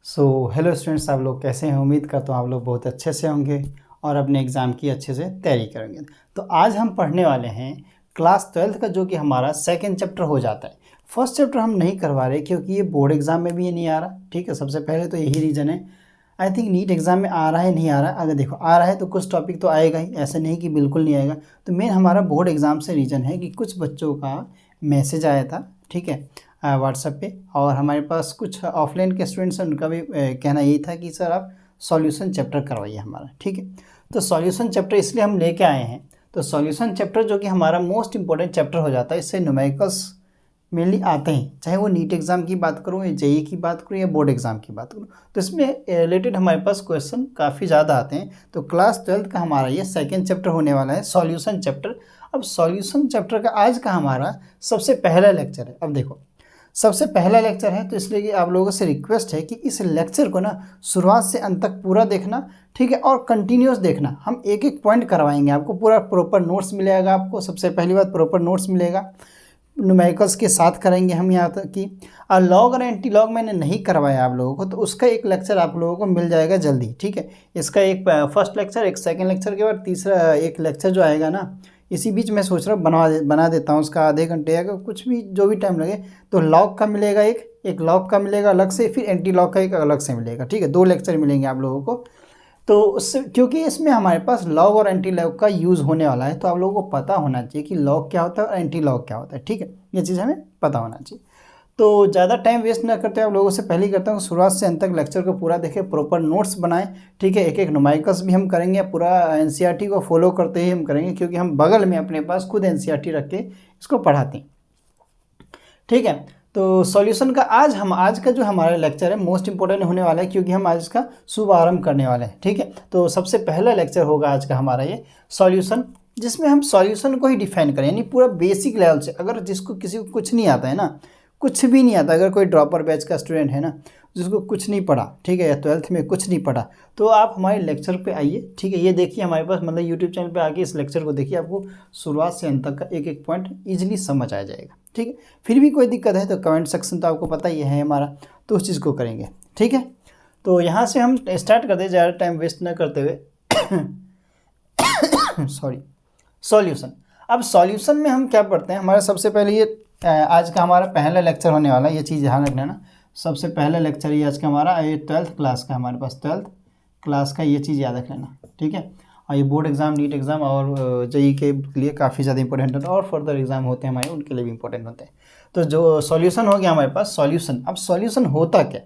Hello students, आप लोग कैसे हैं? उम्मीद करता हूँ आप लोग बहुत अच्छे से होंगे और अपने एग्ज़ाम की अच्छे से तैयारी करेंगे। तो आज हम पढ़ने वाले हैं क्लास 12th का, जो कि हमारा सेकंड चैप्टर हो जाता है। फर्स्ट चैप्टर हम नहीं करवा रहे क्योंकि ये बोर्ड एग्ज़ाम में भी ये नहीं आ रहा। ठीक है, सबसे पहले तो यही रीज़न है। आई थिंक नीट एग्ज़ाम में आ रहा है, नहीं आ रहा। अगर देखो आ रहा है तो कुछ टॉपिक तो आएगा ही, ऐसे नहीं कि बिल्कुल नहीं आएगा। तो मेन हमारा बोर्ड एग्ज़ाम से रीज़न है कि कुछ बच्चों का मैसेज आया था, ठीक है, व्हाट्सएप पे, और हमारे पास कुछ ऑफलाइन के स्टूडेंट्स हैं, उनका भी कहना यही था कि सर आप सॉल्यूशन चैप्टर करवाइए हमारा। ठीक है, तो सॉल्यूशन चैप्टर इसलिए हम लेके आए हैं। तो सॉल्यूशन चैप्टर जो कि हमारा मोस्ट इंपॉर्टेंट चैप्टर हो जाता है, इससे न्यूमेरिकल्स मेनली आते हैं, चाहे वो नीट एग्ज़ाम की बात करूँ या जेई की बात करूँ या बोर्ड एग्ज़ाम की बात करूँ, तो इसमें रिलेटेड हमारे पास क्वेश्चन काफ़ी ज़्यादा आते हैं। तो क्लास 12th का हमारा ये सेकेंड चैप्टर होने वाला है, सॉल्यूशन चैप्टर। अब सॉल्यूशन चैप्टर का आज का हमारा सबसे पहला लेक्चर है। अब देखो, सबसे पहला लेक्चर है तो इसलिए कि आप लोगों से रिक्वेस्ट है कि इस लेक्चर को ना शुरुआत से अंत तक पूरा देखना, ठीक है, और कंटिन्यूस देखना। हम एक एक पॉइंट करवाएंगे, आपको पूरा प्रॉपर नोट्स मिलेगा। आपको सबसे पहली बात प्रॉपर नोट्स मिलेगा, न्यूमेरिकल्स के साथ करेंगे हम यहाँ तक कि। और लॉग और एंटी लॉग मैंने नहीं करवाया आप लोगों को, तो उसका एक लेक्चर आप लोगों को मिल जाएगा जल्दी। ठीक है, इसका एक फर्स्ट लेक्चर, एक सेकंड लेक्चर के बाद तीसरा एक लेक्चर जो आएगा ना, इसी बीच मैं सोच रहा हूँ बना देता हूँ उसका आधे घंटे का, कुछ भी जो भी टाइम लगे। तो लॉग का मिलेगा, एक लॉग का मिलेगा अलग से, फिर एंटी लॉग का एक अलग से मिलेगा। ठीक है, 2 लेक्चर मिलेंगे आप लोगों को। तो उससे, क्योंकि इसमें हमारे पास लॉग और एंटी लॉग का यूज़ होने वाला है, तो आप लोगों को पता होना चाहिए कि लॉग क्या होता है और एंटी लॉग क्या होता है। ठीक है, ये चीज़ हमें पता होना चाहिए। तो ज़्यादा टाइम वेस्ट ना करते आप लोगों से पहले ही करता हूँ, शुरुआत से अंत तक लेक्चर को पूरा देखें, प्रॉपर नोट्स बनाएं। ठीक है, एक एक न्यूमेरिकल्स भी हम करेंगे, पूरा एनसीईआरटी को फॉलो करते ही हम करेंगे, क्योंकि हम बगल में अपने पास खुद एनसीईआरटी रख के इसको पढ़ाते हैं। ठीक है, तो सॉल्यूशन का आज का जो हमारा लेक्चर है मोस्ट इंपॉर्टेंट होने वाला है, क्योंकि हम आज इसका शुभारंभ करने वाले हैं। ठीक है, तो सबसे पहला लेक्चर होगा आज का हमारा ये सॉल्यूशन, जिसमें हम सॉल्यूशन को ही डिफाइन करें, यानी पूरा बेसिक लेवल से। अगर जिसको किसी को कुछ नहीं आता है ना, कुछ भी नहीं आता, अगर कोई ड्रॉपर बैच का स्टूडेंट है ना, जिसको कुछ नहीं पढ़ा, ठीक है, या 12th में कुछ नहीं पढ़ा, तो आप हमारे लेक्चर पे आइए। ठीक है, ये देखिए हमारे पास, मतलब यूट्यूब चैनल पे आके इस लेक्चर को देखिए, आपको शुरुआत से अंत तक का एक एक पॉइंट ईजिली समझ आ जाएगा। ठीक है, फिर भी कोई दिक्कत है तो कमेंट सेक्शन तो आपको पता ही है हमारा, तो उस चीज़ को करेंगे। ठीक है, तो यहाँ से हम स्टार्ट करते हैं ज़्यादा टाइम वेस्ट ना करते हुए। Sorry, solution. अब सॉल्यूशन में हम क्या पढ़ते हैं, हमारा सबसे पहले ये आज का हमारा पहला लेक्चर होने वाला है, ये चीज़ ध्यान रखना ना। सबसे पहला लेक्चर ये आज का हमारा, ये 12th क्लास का, हमारे पास 12th क्लास का, ये चीज़ याद रख लेना। ठीक है, और ये बोर्ड एग्ज़ाम, नीट एग्ज़ाम और जेई के लिए काफ़ी ज़्यादा इंपॉर्टेंट होता है, और फर्दर एग्ज़ाम होते हैं हमारे, उनके लिए भी इंपॉर्टेंट होते हैं। तो जो सॉल्यूशन हो गया हमारे पास, सॉल्यूशन। अब सॉल्यूशन होता क्या?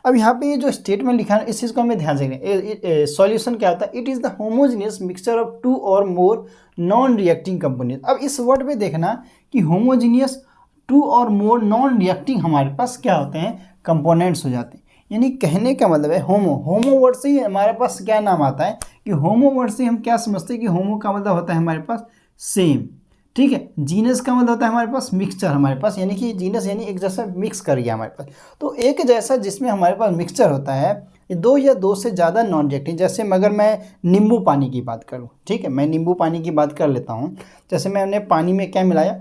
अब यहाँ पे ये जो स्टेटमेंट लिखा है, इस चीज़ को हमें ध्यान से रखें। सॉल्यूशन क्या होता है? It is the homogeneous mixture of 2 और मोर नॉन रिएक्टिंग कंपोनेंट। अब इस वर्ड पे देखना कि होमोजीनियस 2 और मोर नॉन रिएक्टिंग हमारे पास क्या होते हैं, कंपोनेंट्स हो जाते हैं। यानी कहने का मतलब है होमो वर्ड से ही हमारे पास क्या नाम आता है, कि होमो वर्ड से हम क्या समझते हैं कि होमो का मतलब होता है हमारे पास सेम। ठीक है, जीनस का मतलब होता है हमारे पास मिक्सचर, हमारे पास, यानी कि जीनस यानी एक जैसा मिक्स कर गया हमारे पास। तो एक जैसा जिसमें हमारे पास मिक्सचर होता है, 2 या 2 से ज़्यादा नॉन रिएक्टिव। जैसे अगर मैं नींबू पानी की बात करूँ, ठीक है, मैं नींबू पानी की बात कर लेता हूँ। जैसे मैंने पानी में क्या मिलाया,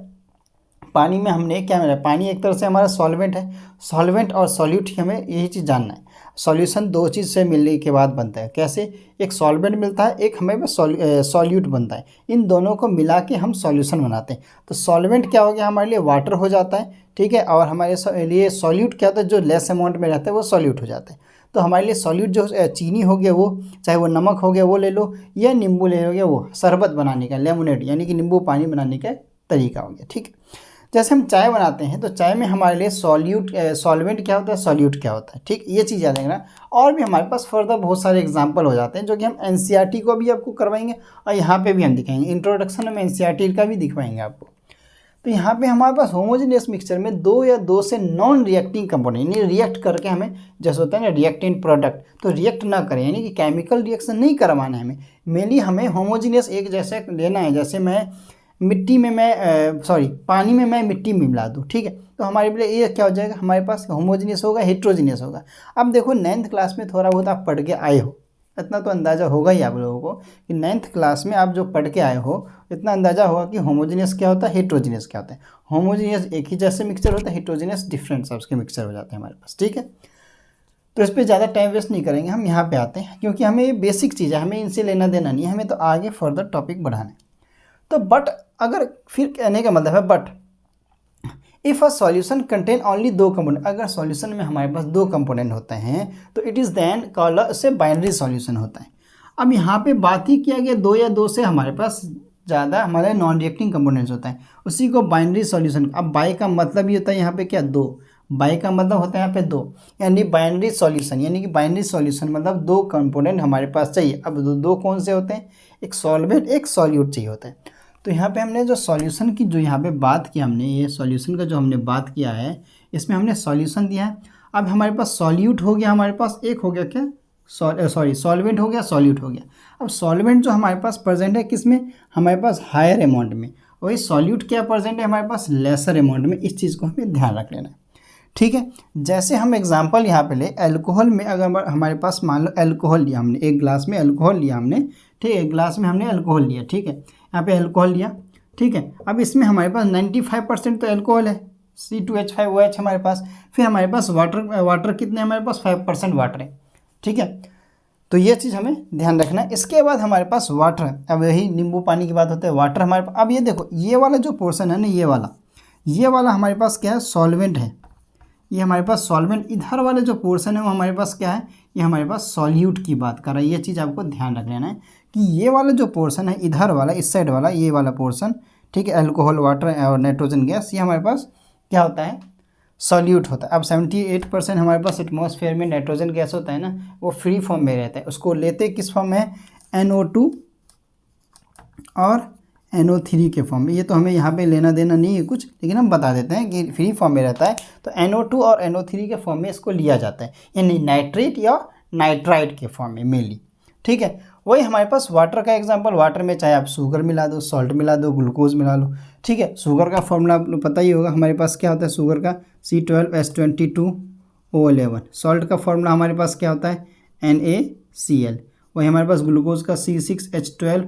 पानी में हमने क्या मिलाया, पानी एक तरह से हमारा सॉल्वेंट है। सॉल्वेंट और सॉल्यूट, हमें यही चीज़ जानना है। सॉल्यूशन 2 चीज़ से मिलने के बाद बनता है। कैसे? एक सॉल्वेंट मिलता है, एक हमें सॉल्यूट बनता है। इन दोनों को मिला के हम सॉल्यूशन बनाते हैं। तो सॉल्वेंट क्या हो गया हमारे लिए, वाटर हो जाता है। ठीक है, और हमारे लिए सॉल्यूट क्या होता है, जो लेस अमाउंट में रहता है वो सॉल्यूट हो जाता है। तो हमारे लिए सॉल्यूट जो चीनी हो गया, वो चाहे वो नमक हो गया वो ले लो, या नींबू ले लो, वो शरबत बनाने का, लेमोनेड, यानी कि नींबू पानी बनाने का तरीका हो गया। ठीक है, जैसे हम चाय बनाते हैं, तो चाय में हमारे लिए सॉल्वेंट क्या होता है, सॉल्यूट क्या होता है। ठीक, ये चीज़ याद रखना। और भी हमारे पास फर्दर बहुत सारे एग्जांपल हो जाते हैं, जो कि हम एनसीईआरटी को भी आपको करवाएंगे और यहाँ पे भी हम दिखाएंगे। इंट्रोडक्शन में एनसीईआरटी का भी दिखवाएंगे आपको। तो यहाँ पे हमारे पास होमोजेनियस मिक्सचर में 2 या 2 से नॉन रिएक्टिंग कंपोनेंट, यानी रिएक्ट करके हमें, जैसे होता है ना रिएक्ट इन प्रोडक्ट, तो रिएक्ट ना करें, यानी कि केमिकल रिएक्शन नहीं करवाना है हमें। मेनली हमें होमोजेनियस एक जैसे लेना है। जैसे मैं मिट्टी में पानी में मैं मिट्टी में मिला दूँ, ठीक है, तो हमारे लिए ये क्या हो जाएगा, हमारे पास होमोजीनियस होगा, हेट्रोजीनियस होगा। अब देखो 9th क्लास में थोड़ा बहुत आप पढ़ के आए हो, इतना तो अंदाज़ा होगा ही आप लोगों को कि 9th क्लास में आप जो पढ़ के आए हो, इतना अंदाज़ा होगा कि होमोजीनियस क्या होता है, हेट्रोजीनियस क्या होता है। होमोजीनियस एक ही जैसे मिक्सचर होता है, हेट्रोजीनियस डिफरेंट सबके मिक्सचर हो जाते हैं हमारे पास। ठीक है, तो इस पर ज़्यादा टाइम वेस्ट नहीं करेंगे, हम यहाँ पे आते हैं क्योंकि हमें ये बेसिक चीज़ है, हमें इनसे लेना देना नहीं है, हमें तो आगे फर्दर टॉपिक बढ़ाना है। तो बट अगर फिर कहने का मतलब है but if a solution contain only 2 component, अगर सॉल्यूशन में हमारे पास 2 कंपोनेंट होते हैं तो इट इज़ देन कॉल्ड उससे बाइनरी सॉल्यूशन होता है। अब यहाँ पे बात ही किया गया 2 या 2 से हमारे पास ज़्यादा हमारे नॉन रिएक्टिंग कंपोनेंट्स होता है, उसी को बाइनरी सॉल्यूशन। अब बाई का मतलब ये होता है यहाँ पे क्या 2, बाई का मतलब होता है यहाँ पे 2, यानी बाइनरी सॉल्यूशन, यानी कि बाइनरी सॉल्यूशन मतलब 2 कंपोनेंट हमारे पास चाहिए। अब 2 कौन से होते हैं, एक सॉल्वेंट एक सॉल्यूट चाहिए होता है। तो यहाँ पे हमने जो सॉल्यूशन की जो यहाँ पे बात की हमने, ये सॉल्यूशन का जो हमने बात किया है इसमें हमने सॉल्यूशन दिया है। अब हमारे पास सॉल्यूट हो गया, हमारे पास एक हो गया क्या सॉल्वेंट हो गया, सॉल्यूट हो गया। अब सॉल्वेंट जो हमारे पास प्रेजेंट है किसमें, हमारे पास हायर अमाउंट में, वही सॉल्यूट क्या प्रेजेंट है हमारे पास लेसर अमाउंट में। इस चीज़ को हमें ध्यान रख लेना है, ठीक है। जैसे हम एग्जांपल यहाँ पे ले, अल्कोहल में अगर हमारे पास मान लो अल्कोहल लिया हमने, एक गिलास में अल्कोहल लिया हमने, ठीक है, एक गिलास में हमने अल्कोहल लिया, ठीक है, यहाँ पे अल्कोहल लिया, ठीक है। अब इसमें हमारे पास 95% तो अल्कोहल है, C2H5OH हमारे पास, फिर हमारे पास वाटर कितने हमारे पास 5% वाटर है, ठीक है। तो ये चीज़ हमें ध्यान रखना है। इसके बाद हमारे पास वाटर है, अब यही नींबू पानी की बात होती है, वाटर हमारे पास। अब ये देखो ये वाला जो पोर्शन है ना, ये वाला हमारे पास क्या है, सॉल्वेंट है, ये हमारे पास सॉल्वेंट। इधर वाले जो पोर्शन है वो हमारे पास क्या है, ये हमारे पास सॉल्यूट की बात कर रहा है। ये चीज़ आपको ध्यान रख लेना है कि ये वाला जो पोर्शन है इधर वाला, इस साइड वाला, ये वाला पोर्शन, ठीक है, अल्कोहल वाटर और नाइट्रोजन गैस, ये हमारे पास क्या होता है, सॉल्यूट होता है। अब 78% हमारे पास एटमॉस्फेयर में नाइट्रोजन गैस होता है ना, वो फ्री फॉर्म में रहता है। उसको लेते किस फॉर्म में, NO2 और NO3 के फॉर्म में। ये तो हमें यहाँ पे लेना देना नहीं है कुछ, लेकिन हम बता देते हैं कि फ्री फॉर्म में रहता है। तो NO2 और NO3 के फॉर्म में इसको लिया जाता है, यानी नाइट्रेट या नाइट्राइट के फॉर्म में मेनली, ठीक है। वही हमारे पास वाटर का एग्जांपल, वाटर में चाहे आप शुगर मिला दो, सॉल्ट मिला दो, ग्लूकोज मिला लो, ठीक है। शुगर का फॉर्मूला आपको पता ही होगा, हमारे पास क्या होता है शुगर का, C12H22O11। सॉल्ट का फॉर्मूला हमारे पास क्या होता है, NaCl। वही हमारे पास ग्लूकोज का C6H12,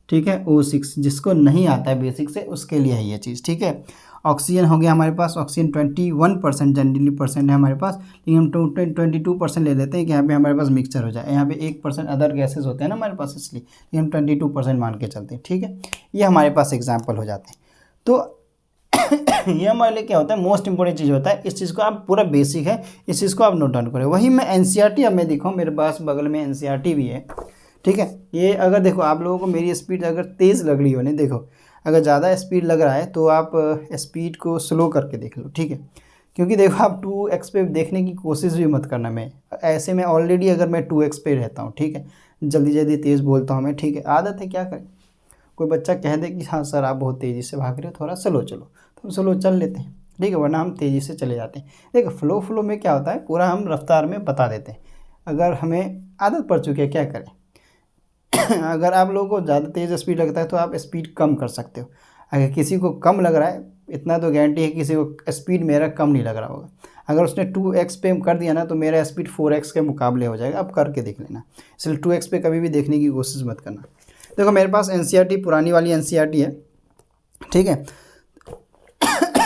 ठीक है, O6। जिसको नहीं आता है बेसिक से उसके लिए है ये चीज़, ठीक है। ऑक्सीजन हो गया हमारे पास, ऑक्सीजन 21% जनरली परसेंट है हमारे पास, लेकिन हम 22% ले लेते हैं कि यहाँ पे हमारे पास मिक्सचर हो जाए। यहाँ पे 1% अदर गैसेस होते हैं ना हमारे पास, इसलिए लेकिन हम 22% मान के चलते हैं, ठीक है। ये हमारे पास एग्जाम्पल हो जाते हैं। तो ये हमारे लिए क्या होता है, मोस्ट इंपॉर्टेंट चीज़ होता है। इस चीज़ को आप पूरा बेसिक है, इस चीज़ को आप नोट डाउन करें। वही मैं NCERT, अब मैं दिखाऊँ मेरे पास बगल में NCERT भी है, ठीक है। ये अगर देखो आप लोगों को मेरी स्पीड अगर तेज़ लग रही हो, नहीं देखो अगर ज़्यादा स्पीड लग रहा है तो आप स्पीड को स्लो करके देख लो, ठीक है। क्योंकि देखो आप 2x पे देखने की कोशिश भी मत करना। मैं ऐसे में ऑलरेडी अगर मैं 2x पे रहता हूँ, ठीक है, जल्दी जल्दी तेज़ बोलता हूँ मैं, ठीक है, आदत है, क्या करें। कोई बच्चा कह दे कि हाँ सर आप बहुत तेज़ी से भाग रहे हो, थोड़ा स्लो चलो, तो हम स्लो चल लेते हैं, ठीक है, वरना हम तेज़ी से चले जाते हैं। देखो फ्लो में क्या होता है, पूरा हम रफ्तार में बता देते हैं। अगर हमें आदत पड़ चुकी है, क्या करें। अगर आप लोगों को ज़्यादा तेज़ स्पीड लगता है तो आप स्पीड कम कर सकते हो। अगर किसी को कम लग रहा है, इतना तो गारंटी है किसी को स्पीड मेरा कम नहीं लग रहा होगा। अगर उसने 2x पे कर दिया ना तो मेरा स्पीड 4x के मुकाबले हो जाएगा। आप करके देख लेना, इसलिए 2x पे कभी भी देखने की कोशिश मत करना। देखो मेरे पास NCERT पुरानी वाली NCERT है, ठीक है।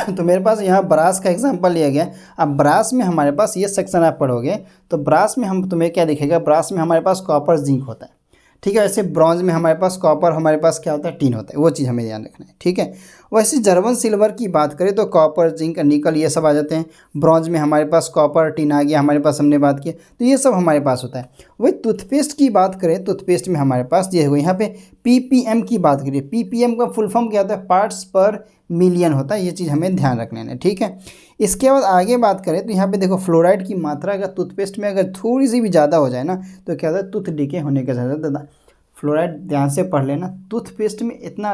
तो मेरे पास यहाँ ब्रास का एग्जांपल लिया गया। अब ब्रास में हमारे पास ये सेक्शन आप पढ़ोगे तो ब्रास में हम तुम्हें क्या दिखेगा, ब्रास में हमारे पास कॉपर जिंक होता है, ठीक है। वैसे ब्रॉन्ज में हमारे पास कॉपर, हमारे पास क्या होता है, टिन होता है, वो चीज़ हमें ध्यान रखना है, ठीक है। वैसे जर्मन सिल्वर की बात करें तो कॉपर, जिंक, निकल ये सब आ जाते हैं। ब्रॉन्ज में हमारे पास कॉपर, टिन आ गया हमारे पास, हमने बात की, तो ये सब हमारे पास होता है। वही टूथपेस्ट की बात करें, टूथपेस्ट में हमारे पास ये हुई, यहाँ पे PPM की बात करिए, PPM का फुल फॉर्म क्या होता है, पार्ट्स पर मिलियन होता है। ये चीज़ हमें ध्यान रखना है, ठीक है। इसके बाद आगे बात करें तो यहाँ पे देखो फ्लोराइड की मात्रा अगर टूथपेस्ट में अगर थोड़ी सी भी ज़्यादा हो जाए ना तो क्या होता है, टूथ डीके होने का ज़्यादा। फ्लोराइड ध्यान से पढ़ लेना। टूथपेस्ट में इतना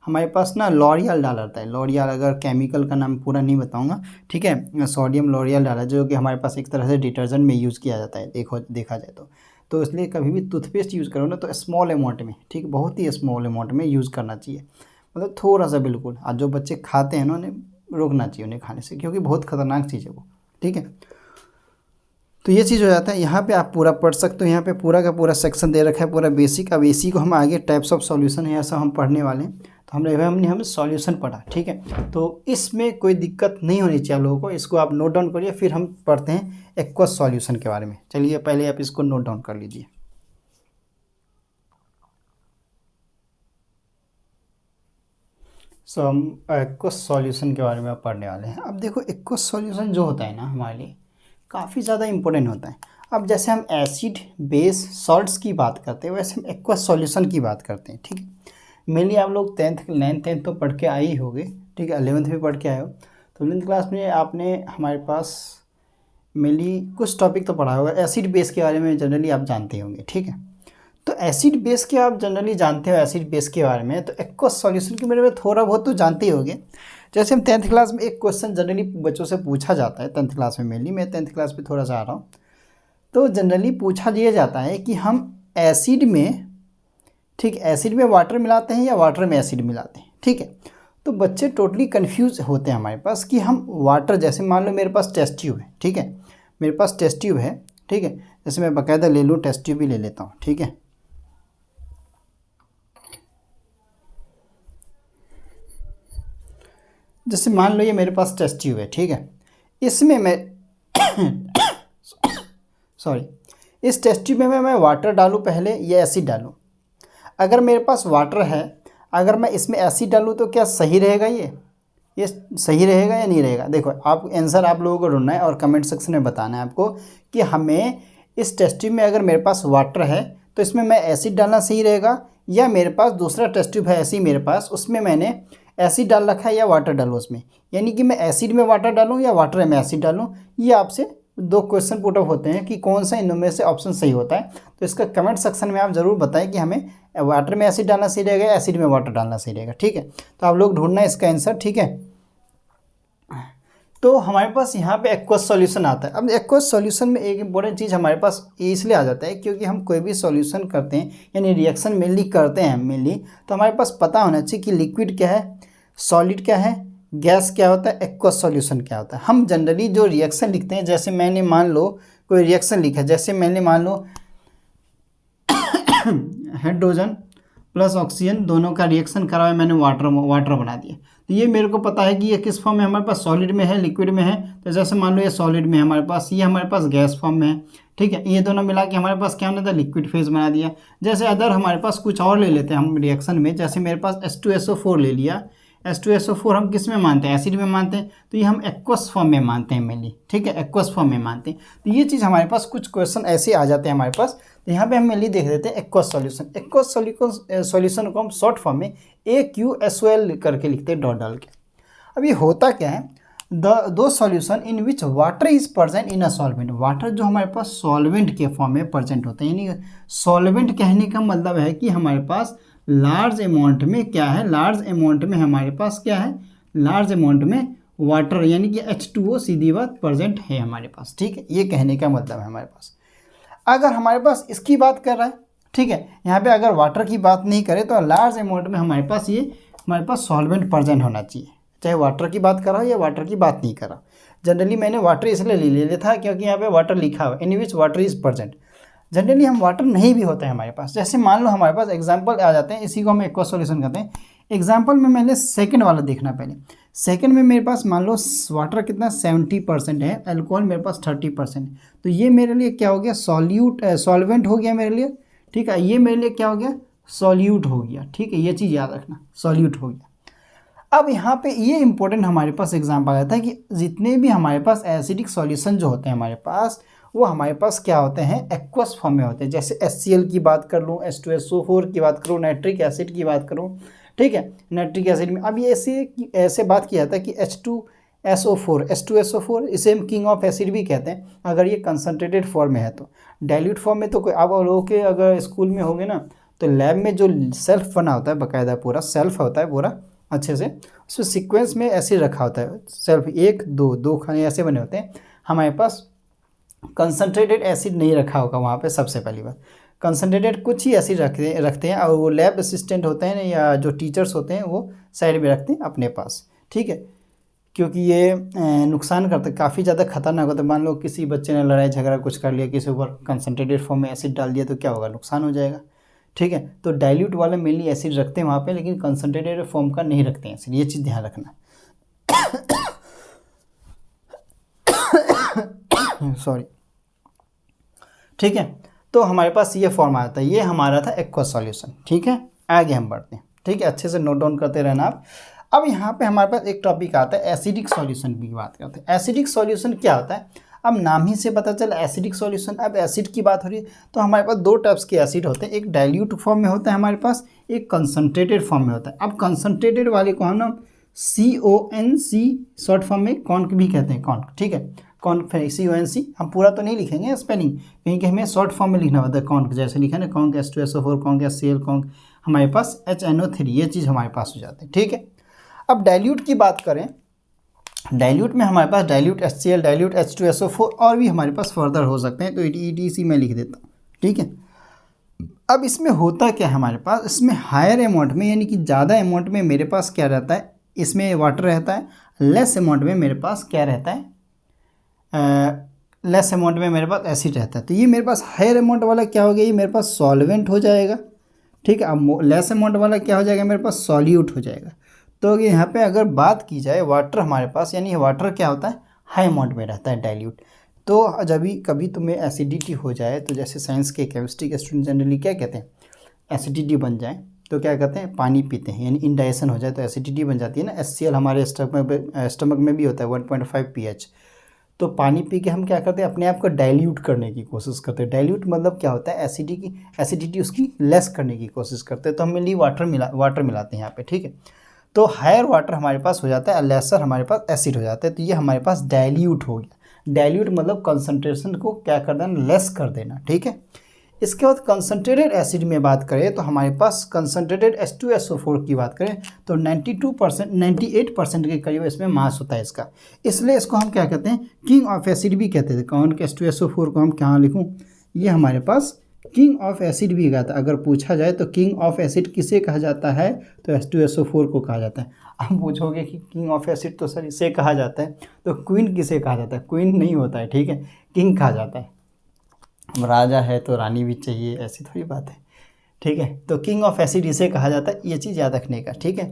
हमारे पास ना लॉरियल डाला रहता है, लॉरियल, अगर केमिकल का नाम पूरा नहीं बताऊंगा, ठीक है, सोडियम लॉरियल डाला जो कि हमारे पास एक तरह से डिटर्जेंट में यूज़ किया जाता है, देखा जाए तो इसलिए कभी भी टूथपेस्ट यूज़ करो ना तो स्मॉल अमाउंट में, ठीक, बहुत ही स्मॉल अमाउंट में यूज़ करना चाहिए, मतलब थोड़ा सा बिल्कुल। आज जो बच्चे खाते हैं ना उन्हें रोकना चाहिए उन्हें खाने से, क्योंकि बहुत ख़तरनाक चीज़ है वो, ठीक है। तो ये चीज़ हो जाता है। यहाँ पे आप पूरा पढ़ सकते हो, यहाँ पे पूरा का पूरा सेक्शन दे रखा है, पूरा बेसिक। अब इसी को हम आगे टाइप्स ऑफ सॉल्यूशन है सब हम पढ़ने वाले हैं। तो हमने सॉल्यूशन पढ़ा, ठीक है। तो इसमें कोई दिक्कत नहीं होनी चाहिए आप लोगों को, इसको आप नोट डाउन करिए, फिर हम पढ़ते हैं एक्वस सॉल्यूशन के बारे में। चलिए पहले आप इसको नोट डाउन कर लीजिए। सो हम एक्वस सॉल्यूशन के बारे में आप पढ़ने वाले हैं। अब देखो एक्वस सॉल्यूशन जो होता है ना हमारे लिए काफ़ी ज़्यादा इंपॉर्टेंट होता है। अब जैसे हम एसिड बेस सॉल्ट्स की बात करते हैं वैसे हम एक्वस सॉल्यूशन की बात करते हैं, ठीक है। मेनली आप लोग 9th तो पढ़ के आए ही होंगे, ठीक है। 11th भी पढ़ के आए हो, तो 11th क्लास में आपने हमारे पास मेनली कुछ टॉपिक तो पढ़ा होगा। एसिड बेस के बारे में जनरली आप जानते होंगे, ठीक है। तो एसिड बेस के आप जनरली जानते हो एसिड बेस के बारे में, तो एक्वस सॉल्यूशन के बारे में थोड़ा बहुत तो जानते ही होंगे। जैसे हम 10th क्लास में एक क्वेश्चन जनरली बच्चों से पूछा जाता है 10th क्लास में, मेनली मैं 10th क्लास पे थोड़ा सा आ रहा हूँ, तो जनरली पूछा दिया जाता है कि हम एसिड में, ठीक, एसिड में वाटर मिलाते हैं या वाटर में एसिड मिलाते हैं, ठीक है। तो बच्चे टोटली कन्फ्यूज होते हैं हमारे पास कि हम वाटर, जैसे मान लो मेरे पास टेस्ट ट्यूब है, ठीक है, मेरे पास टेस्ट ट्यूब है, ठीक है। जैसे मैं बाकायदा ले लूँ, टेस्ट ट्यूब भी ले लेता हूँ, ठीक है। जैसे मान लो ये मेरे पास टेस्ट ट्यूब है, ठीक है। इसमें मैं सॉरी, इस टेस्ट ट्यूब में मैं वाटर डालूँ पहले या एसिड डालूँ? अगर मेरे पास वाटर है, अगर मैं इसमें एसिड डालूँ तो क्या सही रहेगा? ये सही रहेगा या नहीं रहेगा? देखो आप आंसर आप लोगों को ढूंढना है और कमेंट सेक्शन में बताना है आपको कि हमें इस टेस्ट ट्यूब में अगर मेरे पास वाटर है तो इसमें मैं एसिड डालना सही रहेगा, या मेरे पास दूसरा टेस्ट ट्यूब है ऐसे ही मेरे पास, उसमें मैंने एसिड डाल रखा है या वाटर डालूँ उसमें, यानी कि मैं एसिड में वाटर डालूँ या वाटर में एसिड डालूँ। ये आपसे दो क्वेश्चन पुट अप होते हैं कि कौन सा इनमें से ऑप्शन सही होता है। तो इसका कमेंट सेक्शन में आप ज़रूर बताएं कि हमें वाटर में एसिड डालना सही रहेगा, एसिड में वाटर डालना सही रहेगा, ठीक है। तो आप लोग ढूंढना है इसका आंसर, ठीक है। तो हमारे पास यहाँ पे एक्वस सॉल्यूशन आता है। अब एक्वस सॉल्यूशन में एक इंपॉर्टेंट चीज़ हमारे पास इसलिए आ जाता है क्योंकि हम कोई भी सॉल्यूशन करते हैं यानी रिएक्शन मेनली करते हैं मेनली, तो हमारे पास पता होना चाहिए कि लिक्विड क्या है, सॉलिड क्या है, गैस क्या होता है, एक्वस सॉल्यूशन क्या होता है। हम जनरली जो रिएक्शन लिखते हैं, जैसे मैंने मान लो कोई रिएक्शन लिखा है, जैसे मैंने मान लो हाइड्रोजन प्लस ऑक्सीजन दोनों का रिएक्शन करा है मैंने, वाटर बना दिया। तो ये मेरे को पता है कि ये किस फॉर्म में हमारे पास, सॉलिड में है, लिक्विड में है। तो जैसे मान लो ये सॉलिड में है हमारे पास, ये हमारे पास गैस फॉर्म में है, ठीक है। ये दोनों मिला के हमारे पास क्या बना था, लिक्विड फेज बना दिया। जैसे अदर हमारे पास कुछ और ले लेते हैं हम रिएक्शन में, जैसे मेरे पास H2SO4 ले लिया। H2SO4 हम किस में मानते हैं, एसिड में मानते हैं, तो ये हम एक्वस फॉर्म में मानते हैं मेनली, ठीक है, एक्वस फॉर्म में मानते हैं। तो ये चीज़ हमारे पास कुछ क्वेश्चन ऐसे आ जाते हैं हमारे पास। तो यहाँ पे हम मेनली देख देते हैं एक्वस सॉल्यूशन। एक्वस सॉल्यूशन को हम शॉर्ट फॉर्म में AQSOL करके लिखते हैं, डॉट डाल के। अब ये होता क्या है, दो solution in which water is present in a solvent. Water जो हमारे पास सॉल्वेंट के फॉर्म में प्रेजेंट होता है, यानी सॉल्वेंट कहने का मतलब है कि हमारे पास लार्ज अमाउंट में क्या है, लार्ज अमाउंट में हमारे पास क्या है, लार्ज अमाउंट में वाटर यानी कि H2O सीधी बात प्रेजेंट है हमारे पास, ठीक है। ये कहने का मतलब है हमारे पास। अगर हमारे पास इसकी बात कर रहा है, ठीक है, यहाँ पे अगर वाटर की बात नहीं करें तो लार्ज अमाउंट में हमारे पास ये हमारे पास सॉल्वेंट प्रेजेंट होना चाहिए, चाहे वाटर की बात कर रहा हो या वाटर की बात नहीं कर रहा। जनरली मैंने वाटर इसलिए ले लिया था क्योंकि यहाँ पे वाटर लिखा हुआ है, in which water is present. Generally हम वाटर नहीं भी होता है हमारे पास। जैसे मान लो हमारे पास एग्जांपल आ जाते हैं, इसी को हम एक्वस सॉल्यूशन कहते हैं। एग्जांपल में मैंने सेकंड वाला देखना पहले। सेकंड में मेरे पास मान लो वाटर कितना 70% है, अल्कोहल मेरे पास 30%। तो ये मेरे लिए क्या हो गया, सॉल्वेंट हो गया मेरे लिए, ठीक है। ये मेरे लिए क्या हो गया, सॉल्यूट हो गया, ठीक है। ये चीज़ याद रखना, सॉल्यूट हो गया। अब यहाँ पे ये इंपॉर्टेंट हमारे पास एग्जाम्पल आ जाता है कि जितने भी हमारे पास एसिडिक सॉल्यूशन जो होते हैं हमारे पास, वो हमारे पास क्या होते हैं, एक्वस फॉर्म में होते हैं। जैसे HCl की बात कर लूँ, H2SO4 की बात करूँ, नाइट्रिक एसिड की बात करूँ, ठीक है। नाइट्रिक एसिड में अब ये ऐसे बात किया जाता है कि H2SO4 इसे हम किंग ऑफ एसिड भी कहते हैं अगर ये कंसनट्रेटेड फॉर्म में है। तो डाइल्यूट फॉर्म में तो कोई, आप लोगों के अगर स्कूल में होंगे ना तो लैब में जो सेल्फ बना होता है, बाकायदा पूरा सेल्फ होता है पूरा अच्छे से, उसमें सीक्वेंस में ऐसे रखा होता है सेल्फ, 1 2 2 खाने ऐसे बने होते हैं। हमारे पास कंसनट्रेटेड एसिड नहीं रखा होगा वहाँ पे। सबसे पहली बात, कंसनट्रेटेड कुछ ही एसिड रखते हैं और वो लैब असिस्टेंट होते हैं या जो टीचर्स होते हैं वो साइड में रखते हैं अपने पास, ठीक है। क्योंकि ये नुकसान करते, काफ़ी ज़्यादा खतरनाक होता है। मान लो किसी बच्चे ने लड़ाई झगड़ा कुछ कर लिया, किसी ऊपर कंसनट्रेटेड फॉर्म में एसिड डाल दिया तो क्या होगा, नुकसान हो जाएगा, ठीक है। तो डाइल्यूट वाला मेनली एसिड रखते हैं वहाँ पे, लेकिन कंसनट्रेटेड फॉर्म का नहीं रखते हैं एसिड, ये चीज़ ध्यान रखना। सॉरी, ठीक है। तो हमारे पास ये फॉर्म आया था, ये हमारा था एक्वस सॉल्यूशन, ठीक है। आगे हम बढ़ते हैं, ठीक है, अच्छे से नोट डाउन करते रहना आप। अब यहाँ पे हमारे पास एक टॉपिक आता है एसिडिक सॉल्यूशन की बात करते हैं। एसिडिक सॉल्यूशन क्या होता है, अब नाम ही से पता चला एसिडिक सॉल्यूशन। अब एसिड की बात हो रही है तो हमारे पास दो टाइप्स के एसिड होते हैं, एक डाइल्यूट फॉर्म में होता है हमारे पास, एक कंसनट्रेटेड फॉर्म में होता है। अब कंसनट्रेटेड वाले को हम ना CONC शॉर्ट फॉर्म में कॉन्क भी कहते हैं, कॉन्क, ठीक है। कॉन्क CONC, हम पूरा तो नहीं लिखेंगे स्पेलिंग, कहीं कि हमें शॉर्ट फॉर्म में लिखना होता है कॉन्क, जैसे लिखा है ना conc H2SO4, conc HCl, conc हमारे पास HNO3, ये चीज़ हमारे पास हो जाती है, ठीक है। अब डाइल्यूट की बात करें, डाइल्यूट में हमारे पास डाइल्यूट HCl, डाइल्यूट H2SO4 और भी हमारे पास फर्दर हो सकते हैं, तो ETC में लिख देता हूँ, ठीक है। अब इसमें होता क्या है हमारे पास, इसमें हायर अमाउंट में यानी कि ज़्यादा अमाउंट में मेरे पास क्या रहता है, इसमें वाटर रहता है, लेस अमाउंट में मेरे पास क्या रहता है, लेस अमाउंट में मेरे पास एसिड रहता है। तो ये मेरे पास हायर अमाउंट वाला क्या हो गया, ये मेरे पास सॉल्वेंट हो जाएगा, ठीक है। अब लेस अमाउंट वाला क्या हो जाएगा, मेरे पास सॉल्यूट हो जाएगा। तो यहाँ पे अगर बात की जाए वाटर हमारे पास, यानी वाटर क्या होता है, हाई अमाउंट में रहता है डाइल्यूट। तो जब भी कभी तुम्हें एसिडिटी हो जाए, तो जैसे साइंस के केमिस्ट्री के स्टूडेंट जनरली क्या कहते हैं, एसिडिटी बन जाए तो क्या कहते हैं, पानी पीते हैं, यानी इंडाइजेशन हो जाए तो एसिडिटी बन जाती है ना। HCl हमारे स्टमक में भी होता है 1.5 pH। तो पानी पी के हम क्या करते हैं, अपने आप को डाइल्यूट करने की कोशिश करते हैं। डाइल्यूट मतलब क्या होता है, एसिडिटी उसकी लेस करने की कोशिश करते हैं। तो हम मेनली वाटर मिलाते हैं यहाँ पे, ठीक है। तो हायर वाटर हमारे पास हो जाता है, लेसर हमारे पास एसिड हो जाता है। तो ये हमारे पास डाइल्यूट हो गया। डाइल्यूट मतलब कंसंट्रेशन को क्या कर देना, लेस कर देना, ठीक है। इसके बाद कंसनट्रेटेड एसिड में बात करें तो हमारे पास कंसनट्रेटेड H2SO4 की बात करें तो 98% के करीब इसमें मास होता है इसका, इसलिए इसको हम क्या कहते हैं, किंग ऑफ एसिड भी कहते थे। कौन के H2SO4 को हम कहाँ लिखूँ, ये हमारे पास किंग ऑफ एसिड भी कहता है। अगर पूछा जाए तो किंग ऑफ एसिड किसे कहा जाता है, तो H2SO4 को कहा जाता है। आप पूछोगे कि किंग ऑफ एसिड तो सर इसे कहा जाता है, तो क्वीन किसे कहा जाता है, क्वीन नहीं होता है, ठीक है, किंग कहा जाता है। राजा है तो रानी भी चाहिए, ऐसी थोड़ी बात है, ठीक है। तो किंग ऑफ एसिड इसे कहा जाता है, ये चीज़ याद रखने का, ठीक है।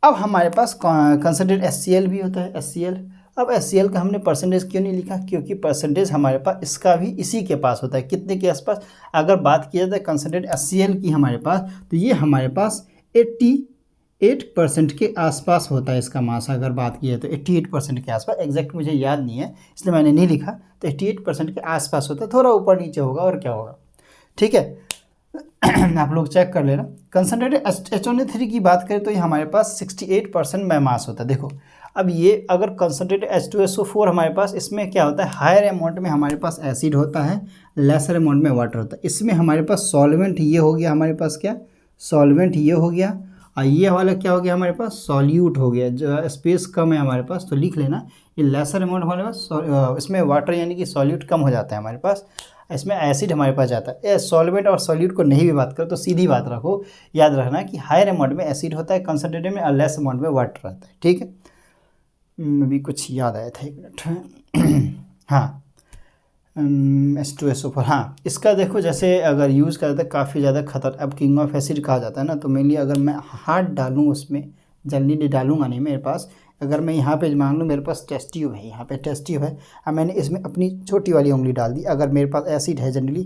अब हमारे पास कंसनट्रेटेड HCl भी होता है, HCl। अब HCl का हमने परसेंटेज क्यों नहीं लिखा, क्योंकि परसेंटेज हमारे पास इसका भी इसी के पास होता है, कितने के आसपास। अगर बात की जाए कंसनट्रेटेड HCl की हमारे पास, तो ये हमारे पास 88% के आसपास होता है इसका मास। अगर बात की जाए तो 88% के आसपास, एग्जैक्ट मुझे याद नहीं है इसलिए मैंने नहीं लिखा। तो 88% के आसपास होता है, थोड़ा ऊपर नीचे होगा और क्या होगा, ठीक है। आप लोग चेक कर लेना। कंसनट्रेटेड HNO3 की बात करें तो ये हमारे पास 68% में मास होता है। देखो अब ये अगर कंसनट्रेटेड H2SO4 हमारे पास, इसमें क्या होता है, हायर अमाउंट में हमारे पास एसिड होता है, लेसर अमाउंट में वाटर होता है। इसमें हमारे पास सॉल्वेंट ये हो गया, हमारे पास क्या सॉल्वेंट ये हो गया, और ये वाला क्या हो गया हमारे पास, सॉल्यूट हो गया। जो स्पेस कम है हमारे पास तो लिख लेना, ये लेसर अमाउंट हमारे पास, इसमें वाटर यानी कि सॉल्यूट कम हो जाता है हमारे पास, इसमें एसिड हमारे पास जाता है। सॉल्वेंट और सॉल्यूट को नहीं भी बात करो तो सीधी बात रखो, याद रखना कि हायर अमाउंट में एसिड होता है कंसनट्रेटेड में, और लेस अमाउंट में वाटर रहता है, ठीक है। अभी कुछ याद आया था, एक मिनट। हाँ, H2SO4, हाँ, इसका देखो जैसे अगर यूज़ करते हैं काफ़ी ज़्यादा खतर, अब किंग ऑफ एसिड कहा जाता है ना, तो मेनली अगर मैं हाथ डालूँ उसमें, जल्दी नहीं डालूँगा नहीं मेरे पास, अगर मैं यहाँ पे मान लूँ मेरे पास टेस्ट ट्यूब है, यहाँ पे टेस्ट ट्यूब है, अब मैंने इसमें अपनी छोटी वाली उंगली डाल दी, अगर मेरे पास एसिड है जनरली,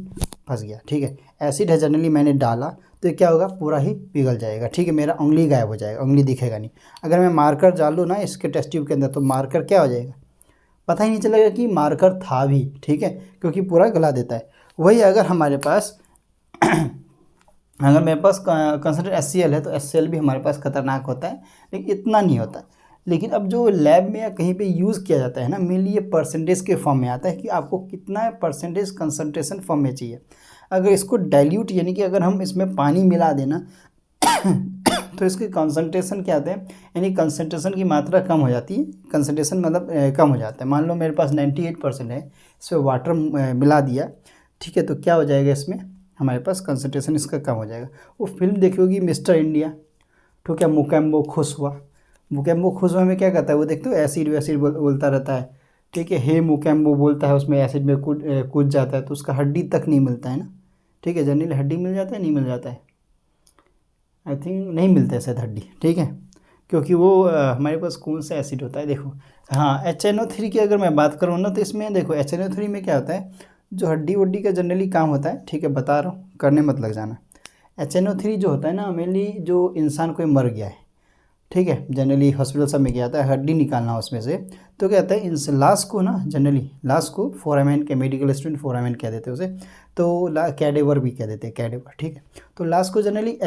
फंस गया, ठीक है, एसिड है जनरली मैंने डाला तो क्या होगा, पूरा ही पिघल जाएगा, ठीक है, मेरा उंगली गायब हो जाएगा, उंगली दिखेगा नहीं। अगर मैं मार्कर डाल लूँ ना इसके टेस्ट ट्यूब के अंदर, तो मार्कर क्या हो जाएगा, पता ही नहीं चलेगा कि मार्कर था भी, ठीक है, क्योंकि पूरा गला देता है। वही अगर हमारे पास अगर मेरे पास कंसनट्रेटेड HCl है तो HCl भी हमारे पास खतरनाक होता है, लेकिन इतना नहीं होता। लेकिन अब जो लैब में या कहीं पे यूज़ किया जाता है ना, मेनली ये परसेंटेज के फॉर्म में आता है कि आपको कितना परसेंटेज कंसंट्रेशन फॉर्म में चाहिए। अगर इसको डाइल्यूट यानी कि अगर हम इसमें पानी मिला देना तो इसके कंसंट्रेशन क्या आते हैं, यानी कंसंट्रेशन की मात्रा कम हो जाती है, कंसंट्रेशन मतलब कम हो जाता है। मान लो मेरे पास 98% है, इसमें वाटर मिला दिया, ठीक है, तो क्या हो जाएगा, इसमें हमारे पास कंसंट्रेशन इसका कम हो जाएगा। वो फिल्म देखी होगी मिस्टर इंडिया, ठीक है, मुकेम्बो खुश हुआ, मुकेम्बो खुश हुआ में क्या कहता है वो, देखते हो एसिड वैसिड बोलता रहता है, ठीक है, हे मुकेम्बो बोलता है, उसमें एसिड में कूद जाता है तो उसका हड्डी तक नहीं मिलता है ना, ठीक है। जनरली हड्डी मिल जाता है, नहीं मिल जाता है, आई थिंक नहीं मिलता है शायद हड्डी, ठीक है, क्योंकि वो हमारे पास कौन सा एसिड होता है, देखो हाँ HNO3 की अगर मैं बात करूँ ना, तो इसमें देखो HNO3 में क्या होता है, जो हड्डी वड्डी का जनरली काम होता है, ठीक है, बता रहा हूँ, करने मत लग जाना। HNO3 जो होता है ना, मेनली जो इंसान कोई मर गया है, ठीक है, जनरली हॉस्पिटल सब में क्या आता है, हड्डी निकालना उसमें से, तो क्या होता है, इस लाश को ना, जनरली लाश को फोरामेन के मेडिकल स्टूडेंट फोरामेन कह देते हैं उसे, तो कैडेवर भी कह देते हैं, कैडेवर, ठीक है। तो लाश को जनरली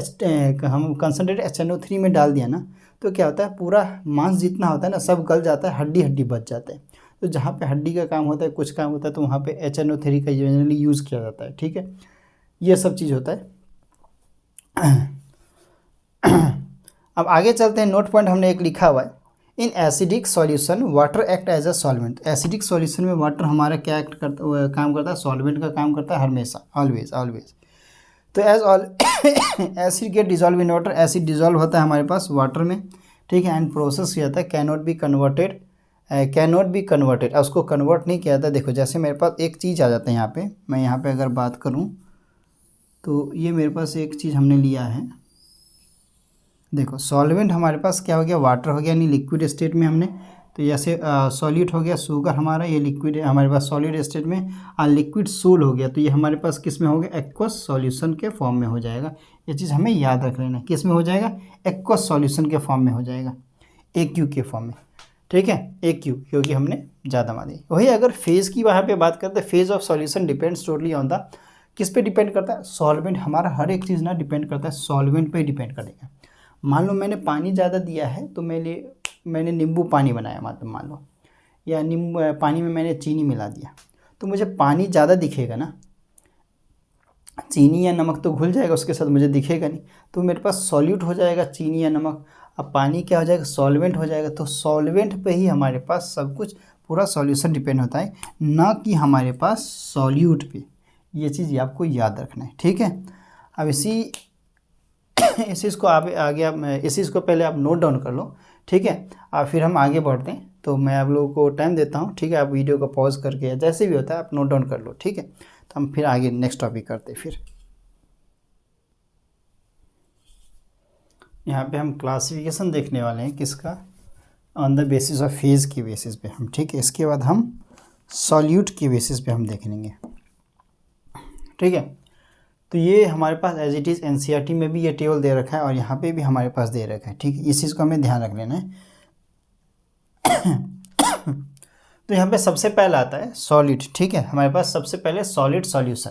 हम कंसनट्रेट HNO3 में डाल दिया ना, तो क्या होता है, पूरा मांस जितना होता है ना सब गल जाता है, हड्डी हड्डी बच जाता है। तो जहाँ पे हड्डी का काम होता है, कुछ काम होता है, तो वहाँ पे HNO3 का जनरली यूज़ किया जाता है, ठीक है, ये सब चीज़ होता है। अब आगे चलते हैं, नोट पॉइंट हमने एक लिखा हुआ है, in acidic solution water act as a solvent. Acidic solution में वाटर हमारा क्या एक्ट करता, काम करता है, सॉल्वेंट का काम करता है हमेशा, ऑलवेज ऑलवेज। तो as all acid get dissolve in water, acid dissolve होता है हमारे पास वाटर में, ठीक है, एंड प्रोसेस किया जाता है, cannot be converted, cannot be converted, उसको कन्वर्ट नहीं किया जाता। देखो जैसे मेरे पास एक चीज़ आ जाता है यहाँ पे, मैं यहाँ पे अगर बात करूँ तो ये मेरे पास एक चीज़ हमने लिया है, देखो सॉल्वेंट हमारे पास क्या हो गया, वाटर हो गया, यानी लिक्विड स्टेट में हमने, तो जैसे सॉल्यूट हो गया शुगर हमारा, ये लिक्विड है हमारे पास सॉलिड स्टेट में, और लिक्विड सोल हो गया, तो ये हमारे पास किस में हो गया, एक्वस सॉल्यूशन के फॉर्म में हो जाएगा। ये चीज़ हमें याद रख लेना, किस में हो जाएगा, एक्वस सॉल्यूशन के फॉर्म में हो जाएगा, AQ के फॉर्म में, ठीक है, AQ, क्योंकि हमने ज़्यादा मान दी। वही अगर फेज़ की वहाँ पे बात करते हैं, phase of solution depends totally on the, किस पे डिपेंड करता है, सॉल्वेंट, हमारा हर एक चीज़ ना डिपेंड करता है सॉल्वेंट पे डिपेंड करेगा। मान लो मैंने पानी ज़्यादा दिया है, तो मैंने नींबू पानी बनाया, मतलब मान लो, या नींबू पानी में मैंने चीनी मिला दिया, तो मुझे पानी ज़्यादा दिखेगा ना, चीनी या नमक तो घुल जाएगा उसके साथ, मुझे दिखेगा नहीं, तो मेरे पास सॉल्यूट हो जाएगा चीनी या नमक। अब पानी क्या हो जाएगा, सॉल्वेंट हो जाएगा। तो सॉल्वेंट पे ही हमारे पास सब कुछ पूरा सॉल्यूशन डिपेंड होता है, ना कि हमारे पास सॉल्यूट पे। ये चीज़ आपको याद रखना है, ठीक है। अब इस चीज़ को इस चीज़ को पहले आप नोट डाउन कर लो, ठीक है, और फिर हम आगे बढ़ते हैं। तो मैं आप लोगों को टाइम देता हूँ, ठीक है, आप वीडियो को पॉज करके जैसे भी होता है आप नोट डाउन कर लो, ठीक है। तो हम फिर आगे नेक्स्ट टॉपिक करते हैं। फिर यहाँ पे हम क्लासिफिकेशन देखने वाले हैं, किसका, on the basis of phase की बेसिस पे हम, ठीक है। इसके बाद हम सॉल्यूट की बेसिस पे हम देखेंगे, ठीक है। तो ये हमारे पास एज इट इज़ NCERT में भी ये टेबल दे रखा है, और यहाँ पे भी हमारे पास दे रखा है, ठीक है, इस चीज़ को हमें ध्यान रख लेना है। तो यहाँ पे सबसे पहला आता है सॉलिड, ठीक है, हमारे पास सबसे पहले सॉलिड सॉल्यूशन।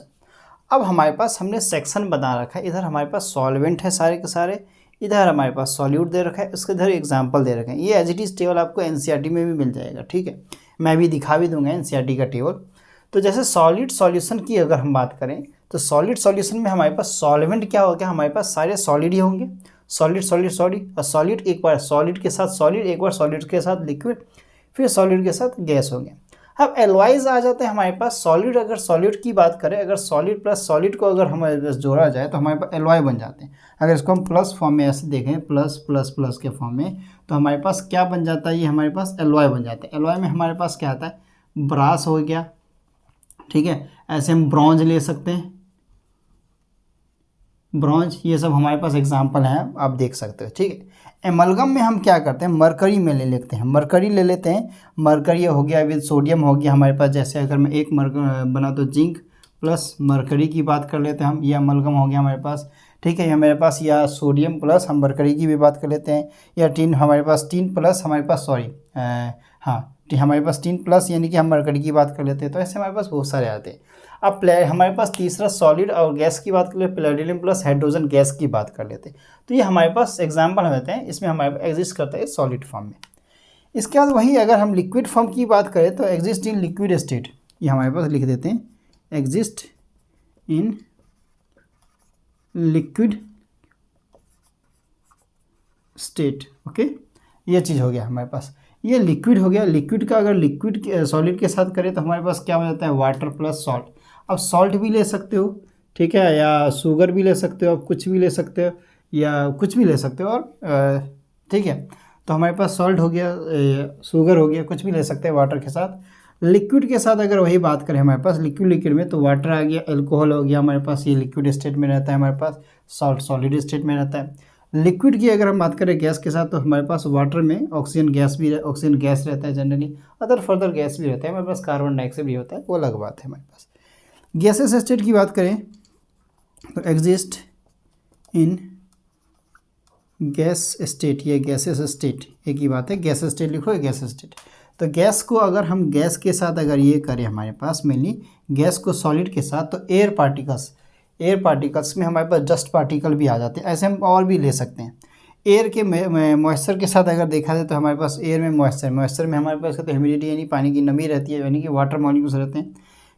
अब हमारे पास हमने सेक्शन बना रखा है, इधर हमारे पास सॉल्वेंट है सारे के सारे, इधर हमारे पास सॉल्यूट दे रखा है, उसके इधर एग्जाम्पल दे रखे हैं। ये एज इट इज़ टेबल आपको NCERT में भी मिल जाएगा, ठीक है, मैं भी दिखा भी दूंगा NCERT का टेबल। तो जैसे सॉलिड सॉल्यूशन की अगर हम बात करें, तो सॉलिड सॉल्यूशन में हमारे पास सॉल्वेंट क्या हो गया, हमारे पास सारे सॉलिड ही होंगे, सॉलिड सॉलिड सॉलिड, और सॉलिड एक बार सॉलिड के साथ सॉलिड, एक बार सॉलिड के साथ लिक्विड, फिर सॉलिड के साथ गैस हो गया। अब एलॉयज आ जाते हैं हमारे पास। सॉलिड, अगर सॉलिड की बात करें, अगर सॉलिड प्लस सॉलिड को अगर हमारे पास जोड़ा जाए तो हमारे पास एलॉय बन जाते हैं। अगर इसको हम प्लस फॉर्म में ऐसे देखें, प्लस प्लस प्लस के फॉर्म में, तो हमारे पास क्या बन जाता है, ये हमारे पास एलॉय बन जाता है। एलॉय में हमारे पास क्या आता है, ब्रास हो गया, ठीक है, ऐसे हम ब्रॉन्ज ले सकते हैं, ब्रॉन्ज, ये सब हमारे पास एग्जाम्पल हैं, आप देख सकते हो, ठीक है। एमलगम में हम क्या करते हैं, मरकरी में ले लेते हैं, मरकरी ले लेते हैं, मरकरी हो गया विद सोडियम हो गया हमारे पास। जैसे अगर मैं एक बना तो जिंक प्लस मरकरी की बात कर लेते हैं हम, ये एमलगम हो गया हमारे पास, ठीक है, या मेरे पास, या सोडियम प्लस हम मरकरी की भी बात कर लेते हैं, या टीन हमारे पास, टीन प्लस हमारे पास, हमारे पास टीन प्लस यानी कि हम मरकरी की बात कर लेते हैं। तो ऐसे हमारे पास बहुत सारे आते हैं। अब हमारे पास तीसरा सॉलिड और गैस की बात कर ले, प्लेटिनम प्लस हाइड्रोजन गैस की बात कर लेते हैं। तो ये हमारे पास एग्जाम्पल होते हैं, इसमें हमारे पास एग्जिस्ट करता है सॉलिड फॉर्म में। इसके बाद वही अगर हम लिक्विड फॉर्म की बात करें तो एग्जिस्ट इन लिक्विड स्टेट, ये हमारे पास लिख देते हैं, exist in liquid state, okay, ये चीज़ हो गया हमारे पास, ये लिक्विड हो गया। लिक्विड का अगर लिक्विड सॉलिड के साथ करें तो हमारे पास क्या हो जाता है, वाटर प्लस सॉल्ट। अब सॉल्ट भी ले सकते हो, ठीक है, या शुगर भी ले सकते हो, आप कुछ भी ले सकते हो, या कुछ भी ले सकते हो, और ठीक है। तो हमारे पास सॉल्ट हो गया, शुगर हो गया, कुछ भी ले सकते हैं वाटर के साथ। लिक्विड के साथ अगर वही बात करें हमारे पास लिक्विड में तो वाटर आ गया, अल्कोहल हो गया हमारे पास, ये लिक्विड स्टेट में रहता है हमारे पास, सॉल्ट सॉलिड स्टेट में रहता है। लिक्विड की अगर हम बात करें गैस के साथ तो हमारे पास वाटर में ऑक्सीजन गैस रहता है जनरली, अदर फर्दर गैस भी रहता है हमारे पास, कार्बन डाइऑक्साइड भी होता है, वो अलग बात है हमारे पास। गैसेस स्टेट की बात करें तो एग्जिस्ट इन गैस स्टेट, ये गैसेस स्टेट एक ही बात है, गैस स्टेट लिखो, गैस स्टेट। तो गैस को अगर हम गैस के साथ अगर ये करें हमारे पास मेनली गैस को सॉलिड के साथ, तो एयर पार्टिकल्स में हमारे पास डस्ट पार्टिकल भी आ जाते हैं, ऐसे हम और भी ले सकते हैं। एयर के मॉइस्चर के साथ अगर देखा जाए तो हमारे पास एयर में मॉइस्चर में हमारे पास तो ह्यूमिडिटी यानी पानी की नमी रहती है, यानी कि वाटर मॉलिक्यूल्स रहते हैं।